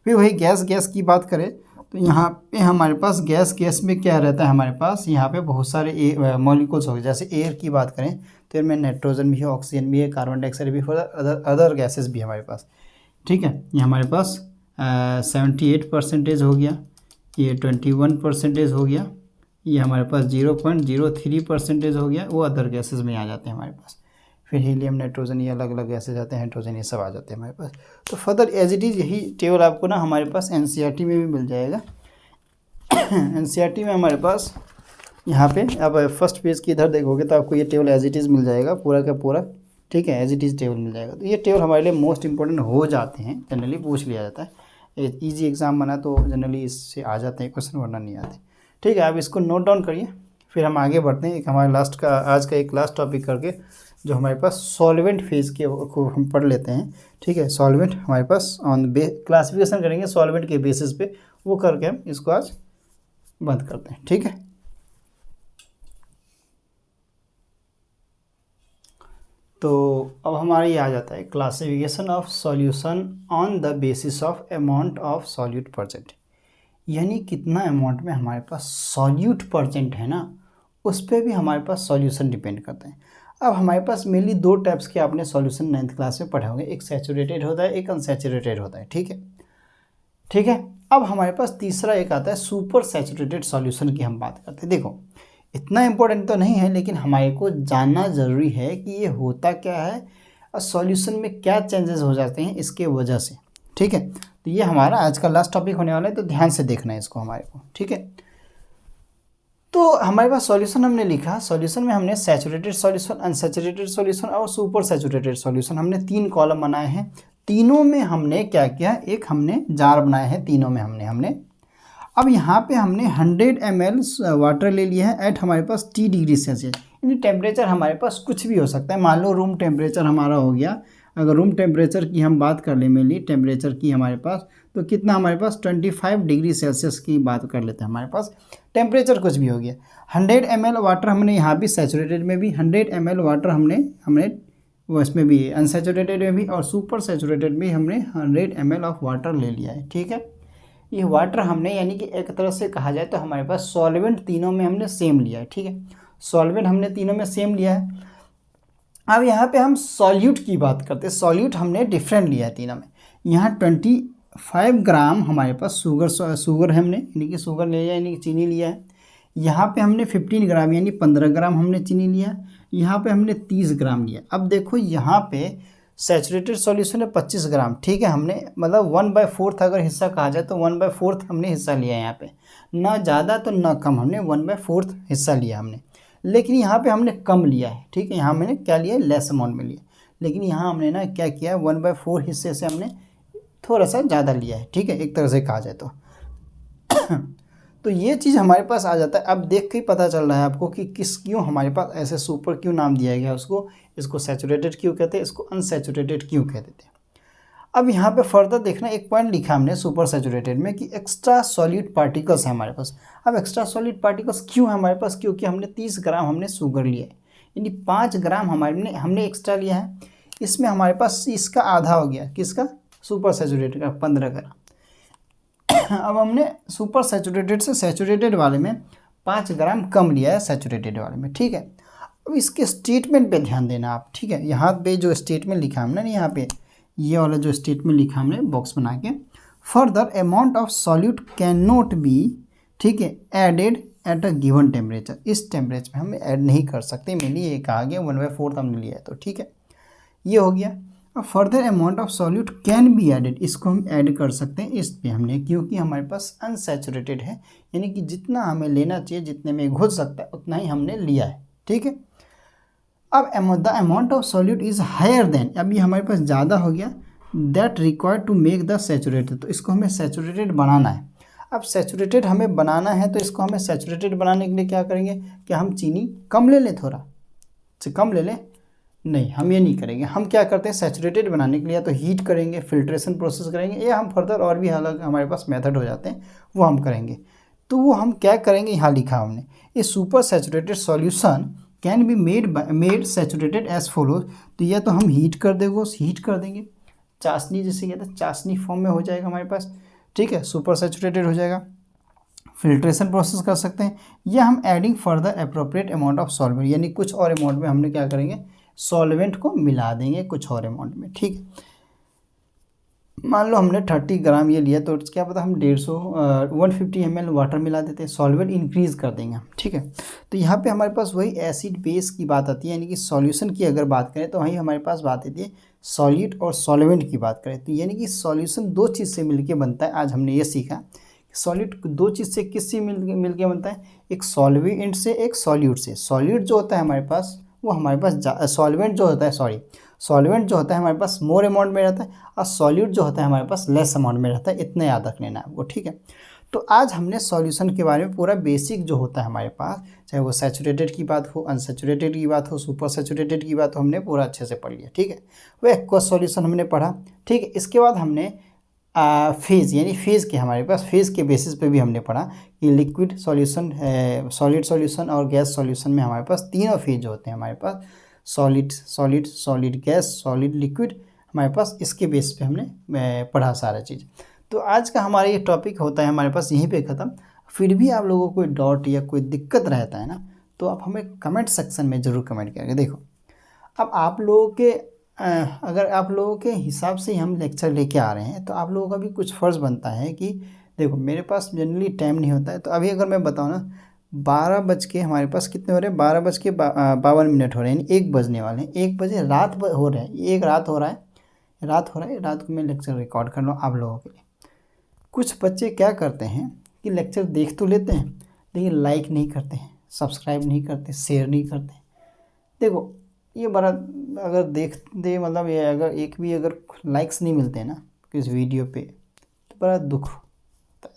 फिर वही गैस की बात करें तो यहाँ पे हमारे पास गैस में क्या रहता है हमारे पास, यहाँ पे बहुत सारे मॉलिक्यूल्स हो गए। जैसे एयर की बात करें तो एयर में नाइट्रोजन भी है, ऑक्सीजन भी है, कार्बन डाइऑक्साइड भी है, अदर गैसेस भी हमारे पास, ठीक है। ये हमारे पास 78% हो गया, ये 21% हो गया, ये हमारे पास 0.03% हो गया, वो अदर गैसेस में आ जाते हैं हमारे पास। फिर हीलियम, नाइट्रोजन, ये अलग अलग गैसेज आते हैं, हाइड्रोजन, ये सब आ जाते हैं हमारे पास। तो फर्दर एज इट इज़ यही टेबल आपको ना हमारे पास एनसीईआरटी में भी मिल जाएगा। एनसीईआरटी में हमारे पास यहाँ पे आप फर्स्ट पेज की इधर देखोगे तो आपको ये टेबल एज इट इज़ मिल जाएगा पूरा का पूरा, ठीक है, एज इट इज़ टेबल मिल जाएगा। तो ये टेबल हमारे लिए मोस्ट इंपॉर्टेंट हो जाते हैं, जनरली पूछ लिया जाता है। ईजी एग्जाम बना तो जनरली इससे आ जाते हैं क्वेश्चन, वरना नहीं आते, ठीक है। आप इसको नोट डाउन करिए, फिर हम आगे बढ़ते हैं। एक हमारे आज का एक लास्ट टॉपिक करके जो हमारे पास सॉल्वेंट फेज के को हम पढ़ लेते हैं, ठीक है। सॉल्वेंट हमारे पास ऑन क्लासिफिकेशन करेंगे सॉल्वेंट के बेसिस पे, वो करके हम इसको आज बंद करते हैं, ठीक है। तो अब हमारा ये आ जाता है classification of solution on the basis of amount of solute percent, यानी कितना अमाउंट में हमारे पास सॉल्यूट परसेंट है ना, उस पर भी हमारे पास सॉल्यूशन डिपेंड करते हैं। अब हमारे पास मेनली दो टाइप्स के आपने सॉल्यूशन 9th क्लास में पढ़े होंगे, एक सैचुरेटेड होता है, एक अनसैचुरेटेड होता है, ठीक है, ठीक है। अब हमारे पास तीसरा एक आता है सुपर सैचुरेटेड सॉल्यूशन की हम बात करते हैं। देखो इतना इम्पोर्टेंट तो नहीं है, लेकिन हमारे को जानना ज़रूरी है कि ये होता क्या है और सॉल्यूशन में क्या चेंजेस हो जाते हैं इसके वजह से, ठीक है। तो ये हमारा आज का लास्ट टॉपिक होने वाला है, तो ध्यान से देखना है इसको हमारे को, ठीक है। तो हमारे पास सॉल्यूशन हमने लिखा, सॉल्यूशन में हमने सैचुरेटेड सॉल्यूशन, अनसैचुरेटेड सॉल्यूशन और सुपर सैचुरेटेड सॉल्यूशन, हमने 3 कॉलम बनाए हैं। तीनों में हमने क्या किया, एक हमने जार बनाए हैं, तीनों में हमने अब यहाँ पे हमने 100 ml वाटर ले लिया है एट हमारे पास T डिग्री सेल्सियस, यानी टेम्परेचर हमारे पास कुछ भी हो सकता है। मान लो रूम टेम्परेचर हमारा हो गया, अगर रूम टेम्परेचर की हम बात कर ले मेनली टेम्परेचर की हमारे पास, तो कितना हमारे पास 25 डिग्री सेल्सियस की बात कर लेते हैं, हमारे पास टेम्परेचर कुछ भी हो गया। 100 ml वाटर हमने यहाँ भी सैचुरेटेड में भी 100 ml वाटर हमने वो इसमें भी अनसैचुरेटेड में भी और सुपर सैचुरेटेड में हमने 100 ml ऑफ वाटर ले लिया है, ठीक है। ये वाटर हमने यानी कि एक तरह से कहा जाए तो हमारे पास सॉल्वेंट तीनों में हमने सेम लिया है, ठीक है। सॉल्वेंट हमने तीनों में सेम लिया है। अब यहाँ पे हम सॉल्यूट की बात करते हैं, सॉल्यूट हमने डिफरेंट लिया है तीनों में। यहाँ 25 ग्राम हमारे पास शुगर है हमने, यानी कि शुगर ले लिया, यानी कि चीनी लिया है। यहाँ पे हमने 15 ग्राम यानी 15 ग्राम हमने चीनी लिया। यहाँ पे हमने 30 ग्राम लिया। अब देखो यहाँ पे सैचुरेटेड सॉल्यूशन है 25 ग्राम, ठीक है। हमने मतलब 1/4 अगर हिस्सा कहा जाए तो 1/4 हमने हिस्सा लिया है यहाँ पे, ना ज़्यादा तो ना कम, हमने 1/4 हिस्सा लिया हमने। लेकिन यहाँ पे हमने कम लिया है, ठीक है। यहाँ मैंने क्या लिया, लेस अमाउंट में लिया। लेकिन यहाँ हमने ना क्या किया, 1/4 हिस्से से हमने थोड़ा सा ज़्यादा लिया है, ठीक है, एक तरह से कहा जाए तो। तो ये चीज़ हमारे पास आ जाता है। अब देख के ही पता चल रहा है आपको कि क्यों हमारे पास ऐसे सुपर क्यों नाम दिया गया उसको, इसको सैचुरेटेड क्यों कहते हैं, इसको अनसैचुरेटेड क्यों कहते थे। अब यहाँ पे फर्दर देखना, एक पॉइंट लिखा हमने सुपर सैचुरेटेड में कि एक्स्ट्रा सॉलिड पार्टिकल्स है हमारे पास। अब एक्स्ट्रा सॉलिड पार्टिकल्स क्यों है हमारे पास, क्योंकि हमने 30 ग्राम हमने शुगर लिया है, यानी 5 ग्राम हमने एक्स्ट्रा लिया है। इसमें हमारे पास इसका आधा हो गया, किसका, सुपर सैचुरेटेड का 15 ग्राम। अब हमने सुपर सैचुरेटेड से सैचुरेटेड वाले में 5 ग्राम कम लिया है सैचुरेटेड वाले में, ठीक है। अब इसके स्टेटमेंट पे ध्यान देना आप, ठीक है। यहाँ पे जो स्टेटमेंट लिखा हमने, यहाँ पे ये वाला जो स्टेटमेंट लिखा हमने बॉक्स बना के, further amount of solute can not be, ठीक है, added at a given temperature. इस टेम्परेचर में हम ऐड नहीं कर सकते, मेनली ये कहा गया 1/4 हमने लिया है, तो ठीक है, ये हो गया। अब further amount of solute can be added, इसको हम ऐड कर सकते हैं इस पे हमने, क्योंकि हमारे पास अनसैचुरेटेड है, यानी कि जितना हमें लेना चाहिए, जितने में घुल सकता है उतना ही हमने लिया है, ठीक है। अब the amount of solute is higher than, अब ये हमारे पास ज़्यादा हो गया, that required to make the saturated, तो इसको हमें सैचुरेटेड बनाना है। अब सैचुरेटेड हमें बनाना है, तो इसको हमें सैचुरेटेड बनाने के लिए क्या करेंगे कि हम चीनी कम ले लें, थोड़ा से कम ले लें, नहीं हम ये नहीं करेंगे। हम क्या करते हैं, सैचुरेटेड बनाने के लिए तो हीट करेंगे, फिल्ट्रेशन प्रोसेस करेंगे, या हम फर्दर और भी अलग हमारे पास मेथड हो जाते हैं वो हम करेंगे। तो वो हम क्या करेंगे, यहाँ लिखा हमने, a super saturated solution can be made saturated as follows, तो या तो हम हीट कर देंगे, चाशनी जैसे कहते हैं, चाशनी फॉर्म में हो जाएगा हमारे पास, ठीक है, सुपर सैचुरेटेड हो जाएगा। फिल्ट्रेशन प्रोसेस कर सकते हैं, या हम adding further appropriate amount of solvent, यानी कुछ और अमाउंट में हमने क्या करेंगे, सॉल्वेंट को मिला देंगे कुछ और अमाउंट में, ठीक है। मान लो हमने 30 ग्राम ये लिया, तो क्या पता हम 150 ml वाटर मिला देते हैं, सॉल्वेंट इंक्रीज़ कर देंगे हम, ठीक है। तो यहाँ पे हमारे पास वही एसिड बेस की बात आती है, यानी कि सॉल्यूशन की अगर बात करें तो वहीं हमारे पास बात आती है सॉल्यूट और सॉल्वेंट की बात करें, तो यानी कि सॉल्यूशन दो चीज़ से मिलके बनता है। आज हमने ये सीखा सॉल्यूट दो चीज़ से किससे मिलके बनता है, एक सॉल्वेंट से, एक सॉल्यूट से। सॉल्यूट जो होता है हमारे पास, वो हमारे पास सॉल्वेंट जो होता है, सॉल्वेंट जो होता है हमारे पास मोर अमाउंट में रहता है, और सॉल्यूट जो होता है हमारे पास लेस अमाउंट में रहता है, इतना याद रख लेना है आपको, ठीक है। तो आज हमने सॉल्यूशन के बारे में पूरा बेसिक जो होता है हमारे पास, चाहे वो सैचुरेटेड की बात हो, अनसैचुरेटेड की बात हो, सुपर सैचुरेटेड की बात हो, हमने पूरा अच्छे से पढ़ लिया, ठीक है। वो एक्वस सॉल्यूशन हमने पढ़ा, ठीक है। इसके बाद हमने फेज़, यानी फेज़ के हमारे पास फेज़ के बेसिस पे भी हमने पढ़ा कि लिक्विड सॉल्यूशन, सॉलिड सॉल्यूशन और गैस सॉल्यूशन में हमारे पास तीनों फेज होते हैं हमारे पास, सॉलिड गैस, सॉलिड लिक्विड, हमारे पास इसके बेस पे हमने पढ़ा सारा चीज़। तो आज का हमारा ये टॉपिक होता है हमारे पास यहीं पे ख़त्म। फिर भी आप लोगों को कोई डाउट या कोई दिक्कत रहता है ना, तो आप हमें कमेंट सेक्शन में ज़रूर कमेंट करेंगे। देखो, अब आप लोगों के अगर आप लोगों के हिसाब से हम लेक्चर लेके आ रहे हैं, तो आप लोगों का भी कुछ फ़र्ज़ बनता है कि देखो मेरे पास जनरली टाइम नहीं होता है, तो अभी अगर मैं बताऊँ ना, 12 बज के हमारे पास कितने हो रहे हैं, 12:52 हो रहे हैं, यानी 1 बजने वाले हैं, 1 बजे हो रहे हैं, एक रात हो रहा है, रात को मैं लेक्चर रिकॉर्ड कर रहा हूँ आप लोगों के लिए। कुछ बच्चे क्या करते हैं कि लेक्चर देख तो लेते हैं, लेकिन लाइक नहीं करते हैं, सब्सक्राइब नहीं करते, शेयर नहीं करते। देखो ये बड़ा, अगर देख दे मतलब ये अगर एक भी अगर लाइक्स नहीं मिलते हैं ना किस वीडियो पे, तो बड़ा दुख होता है।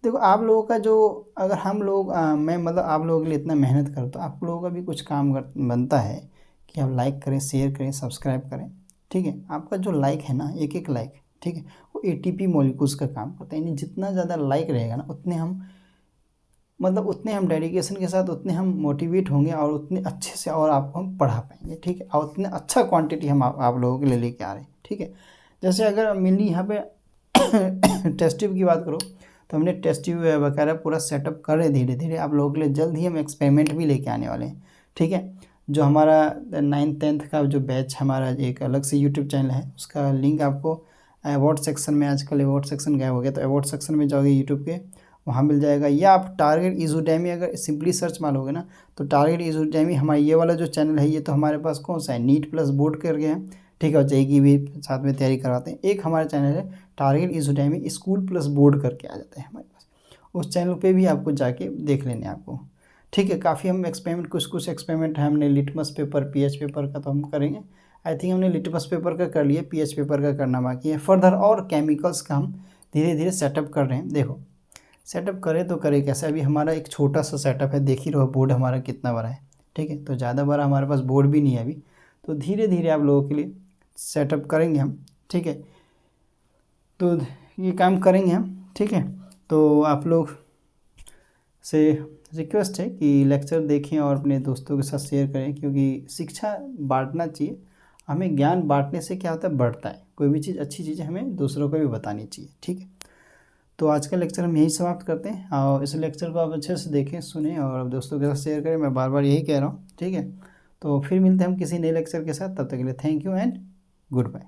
देखो आप लोगों का जो, अगर हम लोग मैं मतलब आप लोगों के लिए इतना मेहनत करता हूँ, आप लोगों का भी कुछ काम बनता है कि आप लाइक करें, शेयर करें, सब्सक्राइब करें, ठीक है। आपका जो लाइक है ना, एक लाइक, ठीक है, वो ATP मॉलिक्यूल्स का काम करता है, यानी जितना ज़्यादा लाइक रहेगा ना, उतने हम डेडिकेशन के साथ उतने हम मोटिवेट होंगे, और उतने अच्छे से और आपको हम पढ़ा पाएंगे, ठीक है, और उतने अच्छा क्वांटिटी हम आप लोगों के लिए लेके आ रहे हैं, ठीक है। जैसे अगर मेनली यहाँ पे टेस्ट ट्यूब की बात करो, तो हमने टेस्ट ट्यूब वगैरह पूरा सेटअप कर रहे धीरे धीरे। आप लोगों के लिए जल्द ही हम एक्सपेरिमेंट भी लेके आने वाले हैं, ठीक है। जो हमारा 9th-10th का जो बैच हमारा एक अलग से यूट्यूब चैनल है, उसका लिंक आपको अवार्ड सेक्शन में, आजकल अवार्ड सेक्शन गायब हो गया, तो अवार्ड सेक्शन में जाओगे यूट्यूब के, वहाँ मिल जाएगा। या आप टारगेट इज़ूडेमी अगर सिंपली सर्च मारोगे ना, तो टारगेट इज़ूडेमी हमारा ये वाला जो चैनल है, ये तो हमारे पास कौन सा है, नीट प्लस बोर्ड करके है, ठीक है, JEE भी साथ में तैयारी करवाते हैं। एक हमारा चैनल है टारगेट इज़ूडेमी स्कूल प्लस बोर्ड करके आ जाता है हमारे पास, उस चैनल पे भी आपको जाके देख लेने आपको, ठीक है। काफ़ी हम एक्सपेरिमेंट, कुछ एक्सपेरिमेंट है, हमने लिटमस पेपर, पीएच पेपर का तो हम करेंगे। आई थिंक हमने लिटमस पेपर का कर लिया, पीएच पेपर का करना बाकी है। फर्दर और केमिकल्स का हम धीरे धीरे सेटअप कर रहे हैं। देखो सेटअप करें तो करें कैसे, अभी हमारा एक छोटा सा सेटअप है, देख ही रहो बोर्ड हमारा कितना बड़ा है, ठीक है। तो ज़्यादा बड़ा हमारे पास बोर्ड भी नहीं है अभी, तो धीरे धीरे आप लोगों के लिए सेटअप करेंगे हम, ठीक है। तो ये काम करेंगे हम, ठीक है। तो आप लोग से रिक्वेस्ट है कि लेक्चर देखें और अपने दोस्तों के साथ शेयर करें, क्योंकि शिक्षा बांटना चाहिए। हमें ज्ञान बांटने से क्या होता है, बढ़ता है। कोई भी चीज़, अच्छी चीज़ें हमें दूसरों को भी बतानी चाहिए, ठीक है। तो आज का लेक्चर हम यहीं समाप्त करते हैं, और इस लेक्चर को आप अच्छे से देखें, सुनें और दोस्तों के साथ शेयर करें। मैं बार बार यही कह रहा हूँ, ठीक है। तो फिर मिलते हैं हम किसी नए लेक्चर के साथ, तब तक के लिए thank you and good bye.